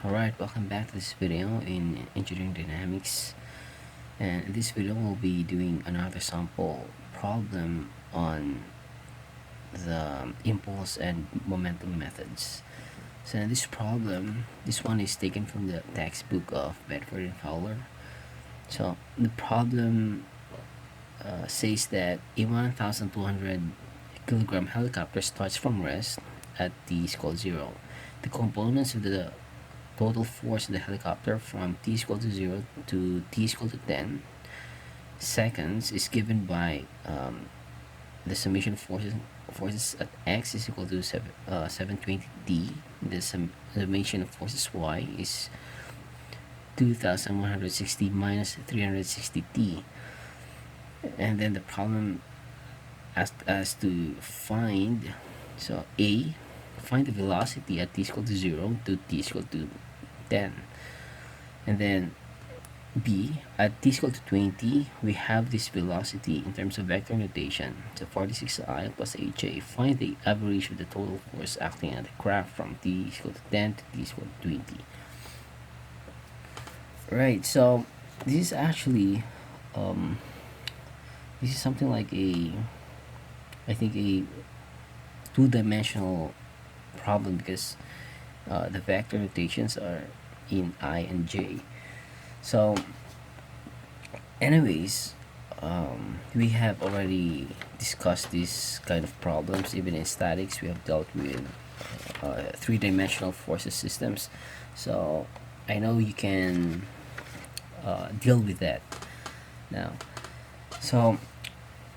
Alright, welcome back to this video in Engineering Dynamics, and in this video we'll be doing another sample problem on the impulse and momentum methods. So in this problem, this one is taken from the textbook of Bedford and Fowler. So the problem says that a 1,200 kilogram helicopter starts from rest at t is equal to 0. The components of the total force of the helicopter from t is equal to 0 to t is equal to 10 seconds is given by the summation of forces at x is equal to 720 d. The summation of forces y is 2160 minus 360 t. And then the problem asked us to find, so a, find the velocity at t is equal to 0 to t is equal to 10. And then b, at t is equal to 20, we have this velocity in terms of vector notation. So 46i plus ha. Find the average of the total force acting on the craft from t is equal to 10 to t is equal to 20. Right, so this is actually this is something like I think a two-dimensional problem because the vector notations are in I and J. So anyways, we have already discussed these kind of problems. Even in statics, we have dealt with three-dimensional forces systems. So I know you can deal with that now. So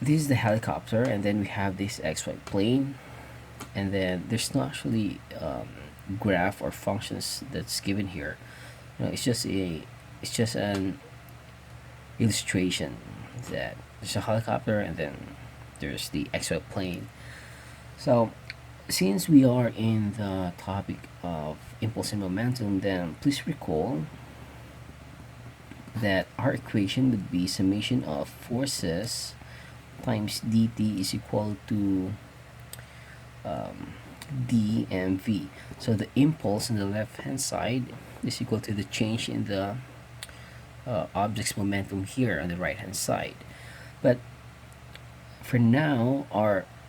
this is the helicopter, and then we have this xy plane, and then there's no actually graph or functions that's given here. It's just an illustration that there's a helicopter and then there's the xy plane. So since we are in the topic of impulse and momentum, then please recall that our equation would be summation of forces times dt is equal to dmv. So the impulse on the left hand side is equal to the change in the object's momentum here on the right hand side. But for now,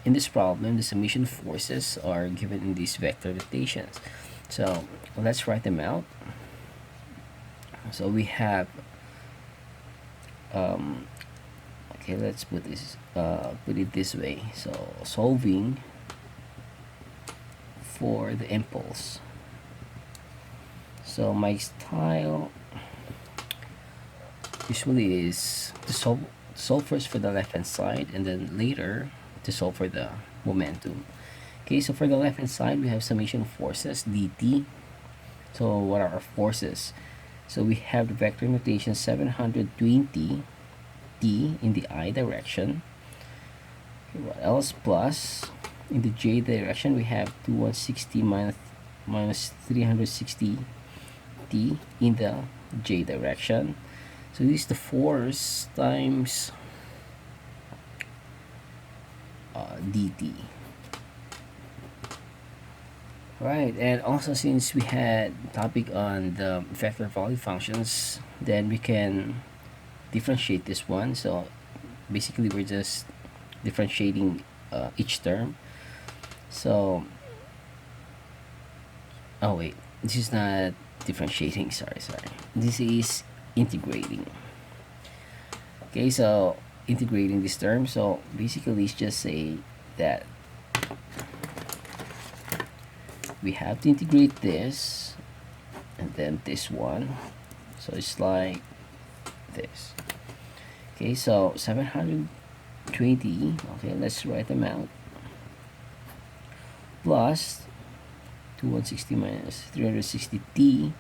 in this problem, the summation forces are given in these vector notations. So let's write them out. So we have okay, let's put it this way. So solving for the impulse. So my style usually is to solve first for the left hand side and then later to solve for the momentum. Okay, so for the left hand side we have summation of forces dt. So what are our forces? So we have the vector notation 720 t in the I direction. Okay, what else? Plus in the j direction we have 2160 minus 360 t in the j direction. So this is the force times dt. Right, and also since we had topic on the vector value functions, then we can differentiate this one. So basically we're just differentiating each term. So oh wait, this is not differentiating, sorry, this is integrating. Okay, so integrating this term, so basically let's just say that we have to integrate this and then this one, so it's like this. Okay, so 720, okay, let's write them out, plus 2160 minus 360t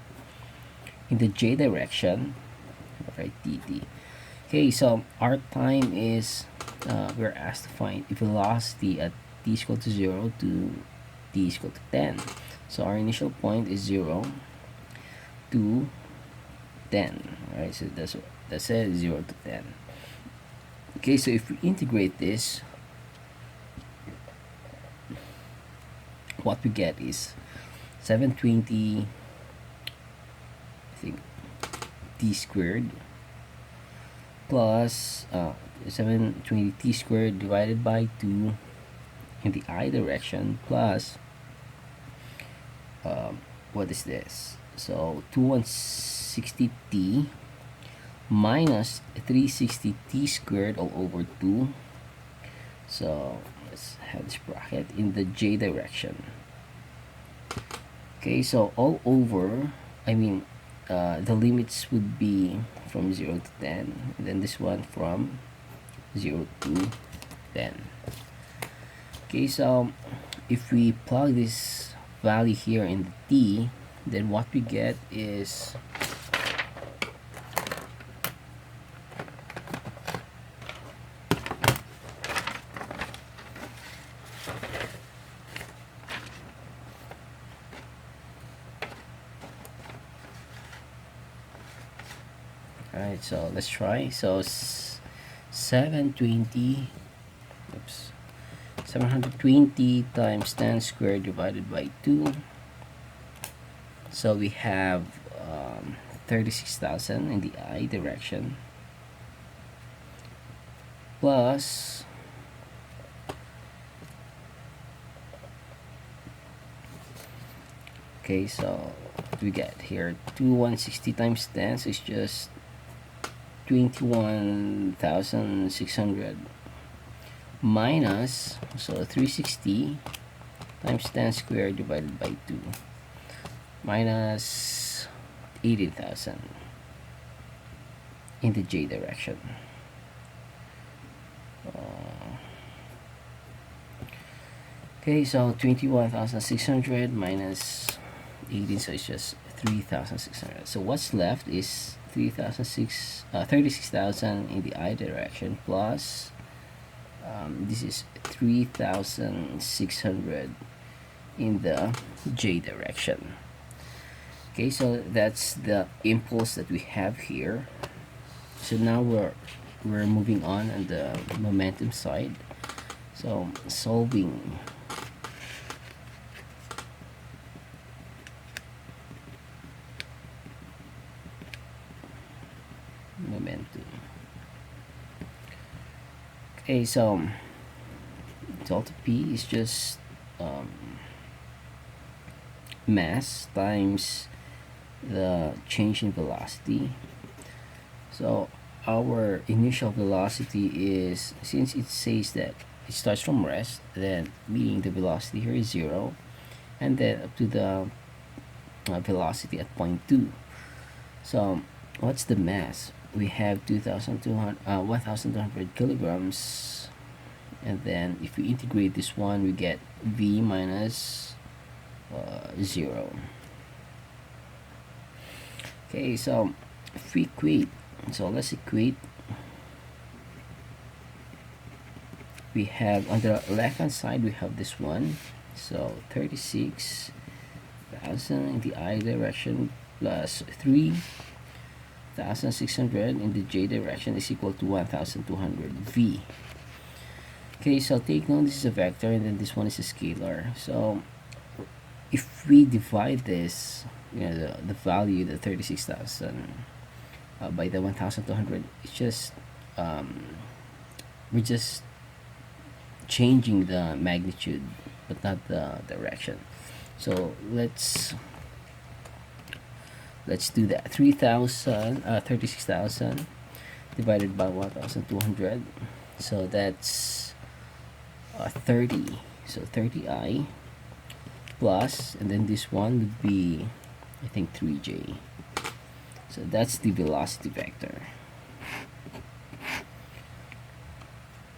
in the j direction, right, dt. Okay, so our time is we're asked to find the velocity at t is equal to 0 to t is equal to 10. So our initial point is 0 to 10, right? So that's it, 0 to 10. Okay, so if we integrate this, what we get is 720 think t squared plus 720 t squared divided by 2 in the I direction plus what is this? So 2160t minus 360t squared all over 2. So let's have this bracket in the j direction. Okay, so all over, I mean, the limits would be from 0 to 10, and then this one from 0 to 10. Okay, so if we plug this value here in the t, then what we get is alright, so let's try. So 720 oops 720 times 10 squared divided by 2. So we have 36,000 in the I direction plus okay, so what we get here 2160 times 10, so it's just 21,600 minus, so 360 times 10 squared divided by 2 minus 18,000 in the j direction. Okay, so 21,600 minus 18, so it's just 3,600. So what's left is 36,000 in the I direction plus this is 3,600 in the j direction. Okay, so that's the impulse that we have here. So now we're moving on the momentum side. So solving momentum. Okay, so delta p is just mass times the change in velocity. So our initial velocity is, since it says that it starts from rest, then meaning the velocity here is 0, and then up to the velocity at point 2. So what's the mass? We have 1,200 kilograms, and then if we integrate this one, we get v minus 0. Okay, so if we equate, so let's equate. We have on the left hand side, we have this one, so 36,000 in the I direction plus 3,600 in the j direction is equal to 1,200 v. Okay, so take note, this is a vector and then this one is a scalar. So if we divide this, the value, the 36,000 by the 1,200, it's just we're just changing the magnitude but not the direction. So let's do that. 36,000 divided by 1,200, so that's 30. So 30i plus, and then this one would be, I think, 3j. So that's the velocity vector.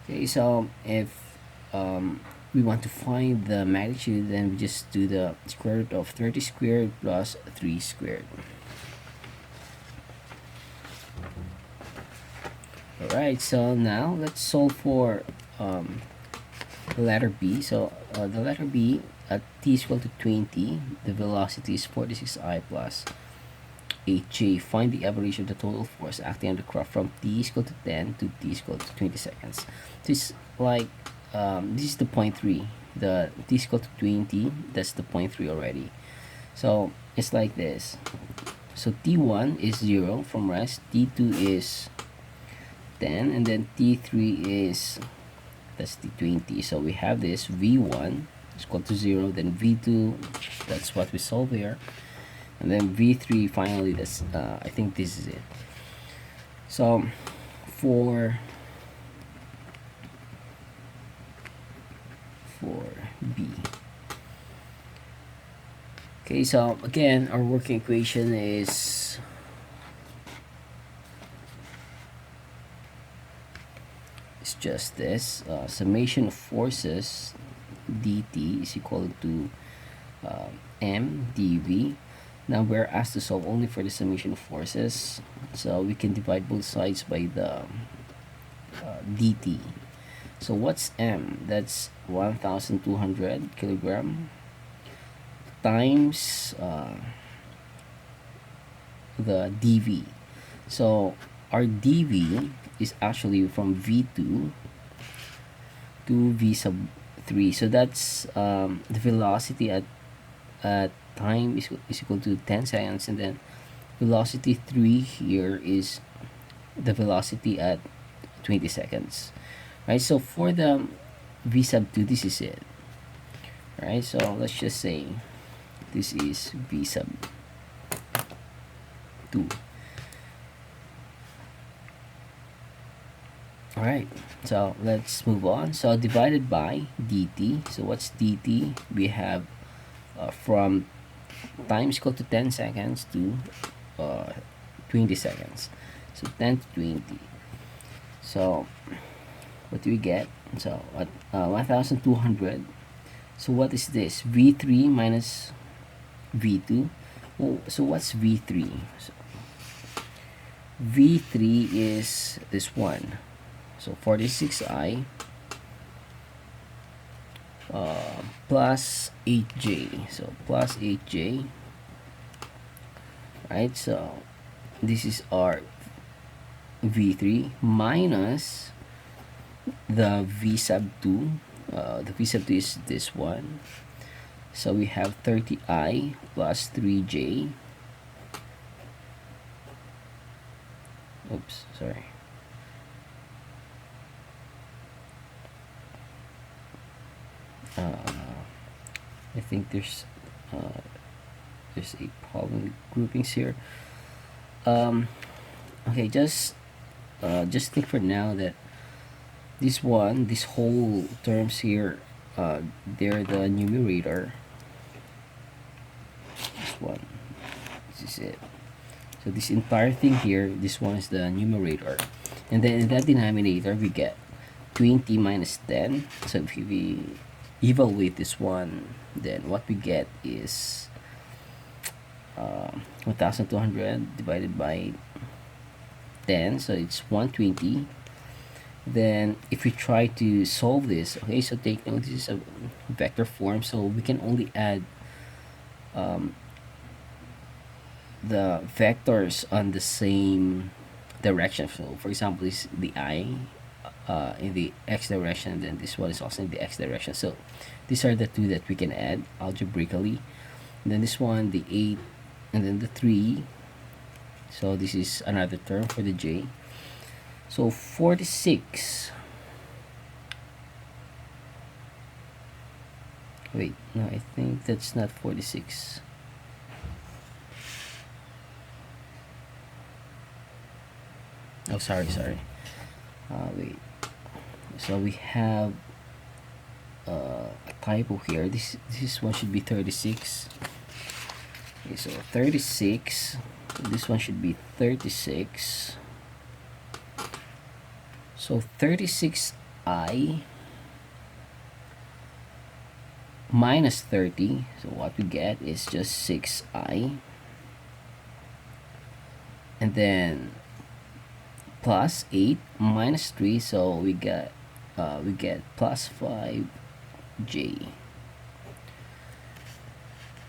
Okay, so if we want to find the magnitude, then we just do the square root of 30 squared plus 3 squared. Alright, so now let's solve for the letter B. So the letter B, at t is equal to 20, the velocity is 46i plus 8j. Find the average of the total force acting on the craft from t is equal to 10 to t is equal to 20 seconds. This is like this is the point 3. The t is equal to 20, that's the point 3 already. So it's like this. So T1 is 0 from rest, T2 is 10, and then T3 is, that's T20. So we have this V1 is equal to 0, then V2, that's what we solve here, and then V3 finally, that's I think this is it. So for B, okay, so again our working equation is just this, summation of forces dt is equal to m dv. Now we're asked to solve only for the summation of forces, so we can divide both sides by the dt. So what's m? That's 1,200 kilogram times the dv. So our dv is actually from v2 to v sub 3. So that's the velocity at time is equal to 10 seconds, and then velocity 3 here is the velocity at 20 seconds, right? So for the v sub 2, this is it, right? So let's just say this is v sub 2. Alright, so let's move on. So divided by dt. So what's dt? We have from time is equal to 10 seconds to 20 seconds. So 10 to 20. So what do we get? So 1,200. So what is this? V3 minus V2. Oh, so what's V3? So V3 is this one. So 46i plus 8j. So plus 8j. Right? So this is our V3 minus the V sub 2. The V sub 2 is this one. So we have 30i plus 3j. Oops, sorry. I think there's a problem with groupings here. Okay, just think for now that this whole terms here, they're the numerator. This one, this is it. So this entire thing here, this one is the numerator, and then in that denominator we get 20 minus 10. So if we evaluate this one, then what we get is 1,200 divided by 10, so it's 120. Then if we try to solve this, okay, so take note, this is a vector form, so we can only add the vectors on the same direction. So for example, this the I in the x direction, then this one is also in the x direction. So these are the two that we can add algebraically. And then this one, the 8, and then the 3. So this is another term for the j. So 46. Wait, no, I think that's not 46. Oh, sorry. Wait. So we have a typo here. This one should be 36. Okay, so 36. This one should be 36. So 36i minus 30. So what we get is just 6i. And then plus 8 minus 3, so we get plus 5j.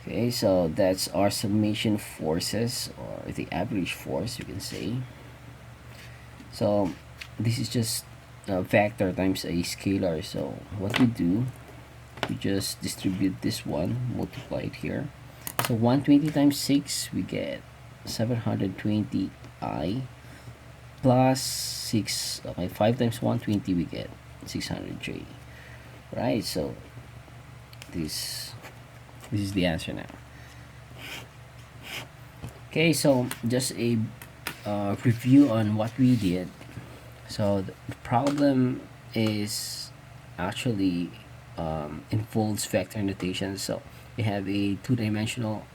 Okay, so that's our summation forces, or the average force, you can say. So this is just a vector times a scalar. So what we do, we just distribute this one, multiply it here. So 120 times 6, we get 720i plus 6. Okay, 5 times 120, we get 600j, right? So this is the answer now. Okay, so just a review on what we did. So the problem is actually involves vector notation. So we have a two-dimensional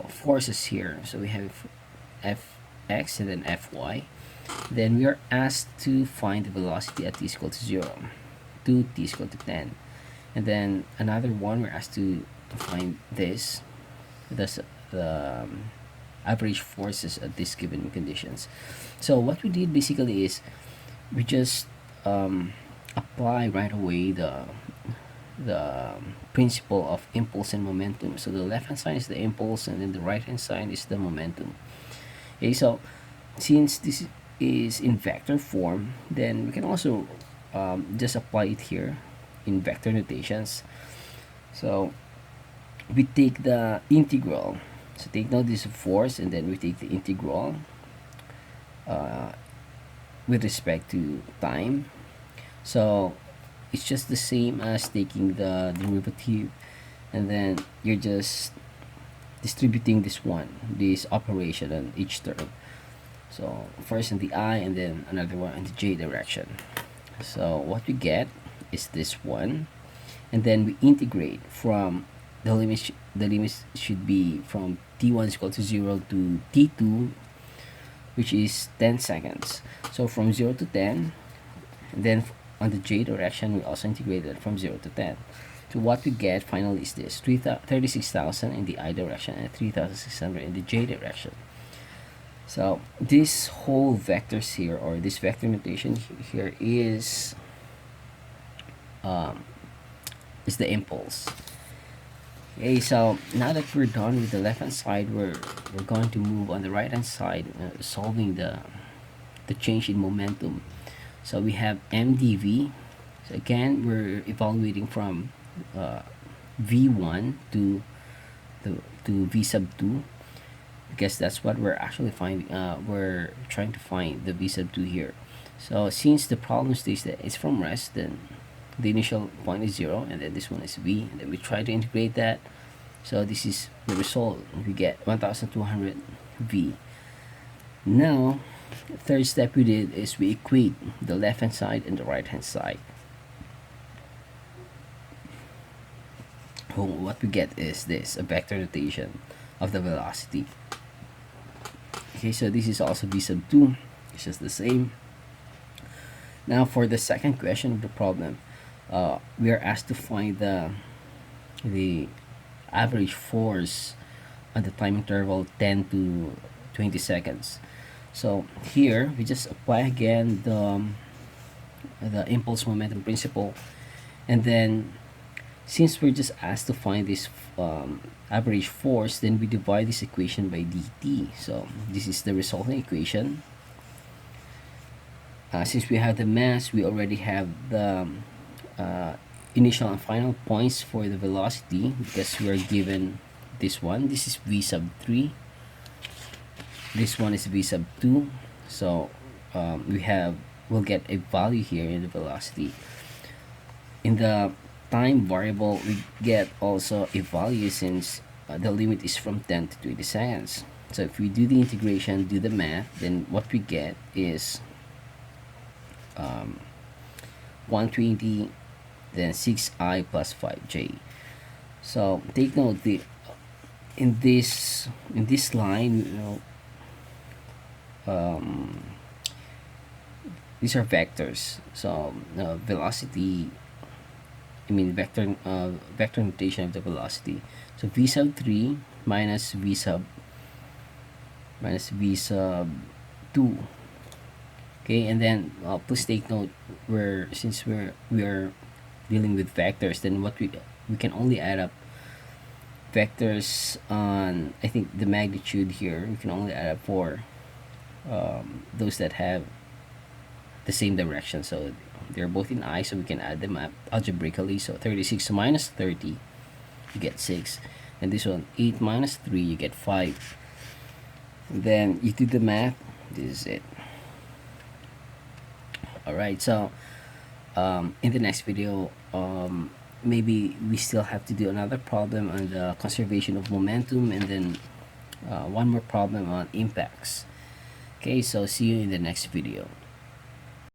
forces here. So we have fx and then fy. Then we are asked to find the velocity at t is equal to 0, to t is equal to 10. And then another one, we're asked to find this, the average forces at these given conditions. So what we did basically is we just apply right away the principle of impulse and momentum. So the left hand side is the impulse, and then the right hand side is the momentum. Okay, so since this is in vector form, then we can also just apply it here in vector notations. So we take the integral. So take note this force, and then we take the integral with respect to time. So it's just the same as taking the derivative, and then you're just distributing this operation on each term. So first in the I, and then another one in the j direction. So what we get is this one, and then we integrate from the limit. The limit should be from t1 is equal to 0 to t2, which is 10 seconds. So from 0 to 10, and then on the j direction, we also integrated from 0 to 10. So what we get finally is this 36,000 in the I direction and 3,600 in the j direction. So this whole vectors here, or this vector notation here, is the impulse. Okay, so now that we're done with the left hand side, we're going to move on the right hand side, solving the change in momentum. So we have mdv. So again, we're evaluating from v1 to v sub 2, because that's what we're actually finding. We're trying to find the v sub 2 here. So since the problem states that it's from rest, then the initial point is 0, and then this one is v, and then we try to integrate that. So this is the result. We get 1200 v. Now the third step we did is we equate the left hand side and the right hand side. What we get is this, a vector notation of the velocity. Okay, so this is also v sub 2. It's just the same. Now for the second question of the problem, we are asked to find the average force on the time interval 10 to 20 seconds. So here we just apply again the impulse momentum principle, and then since we're just asked to find this average force, then we divide this equation by dt. So this is the resulting equation. Since we have the mass, we already have the initial and final points for the velocity, because we are given this one. This is v sub 3. This one is v sub 2. So we'll get a value here in the velocity. In the time variable, we get also a value, since the limit is from 10 to 20 seconds. So if we do the integration, do the math, then what we get is 120, then 6i plus 5j. So take note, in this line, these are vectors. So velocity, vector notation of the velocity. So v sub 3 minus v sub 2. Okay, and then please take note, since we are dealing with vectors, then what we can only add up vectors on, I think, the magnitude here. We can only add up for those that have the same direction. So they're both in I, so we can add them up algebraically. So 36 minus 30, you get 6, and this one 8 minus 3, you get 5. Then you do the math. This is it. Alright, so in the next video, maybe we still have to do another problem on the conservation of momentum, and then one more problem on impacts. Okay, so see you in the next video.